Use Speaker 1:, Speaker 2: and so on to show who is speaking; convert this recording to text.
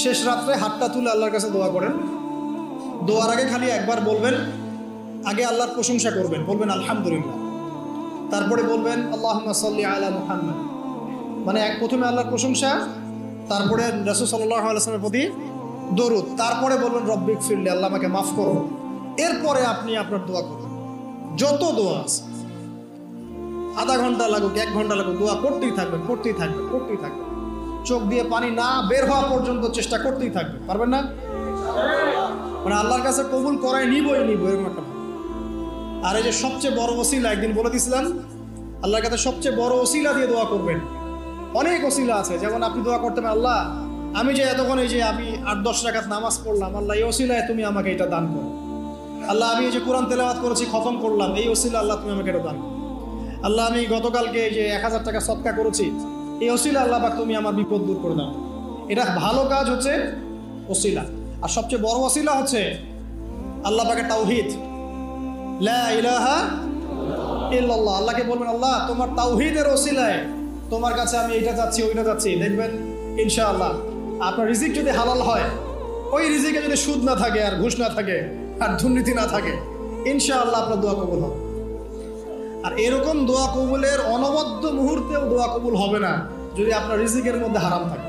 Speaker 1: শেষ রাত্রে হাতটা তুলে আল্লাহর কাছে দোয়া করেন। দোয়ার আগে খালি একবার বলবেন, আগে আল্লাহর প্রশংসা করবেন, বলবেন আলহামদুলিল্লাহ, তারপরে বলবেন আল্লাহুম্মা সাল্লি আলা মুহাম্মাদ, মানে প্রথমে আল্লাহর প্রশংসা, তারপরে রাসূল সাল্লাল্লাহু আলাইহি ওয়াসাল্লামের প্রতি দরুদ, তারপরে বলবেন রব্বিক ফিরলি, আল্লাহ আমাকে মাফ করো। এরপরে আপনি আপনার দোয়া করবেন। যত দোয়া আছে, আধা ঘন্টা লাগুক, 1 ঘন্টা লাগুক, দোয়া করতেই থাকবেন, করতেই থাকবেন, করতেই থাকবেন। চোখ দিয়ে পানি না বের হওয়া পর্যন্ত চেষ্টা করতেই থাকবেন। পারবেন না? মানে আল্লাহর কাছে কবুল করাই নিবই নিব, এরকম একটা ভাব। আর এই যে সবচেয়ে বড় ওসিলা, একদিন বলে দিয়েছিলাম, আল্লাহর কাছে সবচেয়ে বড় ওসিলা দিয়ে দোয়া করবেন। অনেক ওসিলা আছে, যেমন আপনি দোয়া করতে পারেন, আল্লাহ আমি যে এতক্ষণ এই যে আমি 8-10 রাকাত নামাজ পড়লাম, আল্লাহ এই ওসিলায় তুমি আমাকে এটা দান করো। আল্লাহ আমি এই যে কোরআন তেলাওয়াত করেছি, খতম করলাম, এই ওসিলা আল্লাহ তুমি আমাকে এটা দান করো। আল্লাহ আমি গতকালকে এই যে 1000 টাকা সদকা করেছি, এই ওসিলা আল্লাহ পাক তুমি আমার বিপদ দূর করে দাও। এটা ভালো কাজ হচ্ছে ওসিলা। আর সবচেয়ে বড় ওসিলা হচ্ছে আল্লাহ পাকের তাওহীদ, লা ইলাহা ইল্লাল্লাহ। আল্লাহকে বলবেন, আল্লাহ তোমার তাওহীদের ওসিলায় তোমার কাছে আমি এইটা চাচ্ছি, ওইটা চাচ্ছি। দেখবেন ইনশাআল্লাহ আপনার রিজিক যদি হালাল হয়, ওই রিজিকে যদি সুদ না থাকে, আর ঘুষ না থাকে, আর দুর্নীতি না থাকে, ইনশাআল্লাহ আপনার দোয়া কবুল হবে। আর এরকম দোয়া কবুলের অনবদ্য মুহূর্তেও দোয়া কবুল হবে না যদি আপনার রিজিকের মধ্যে হারাম থাকে।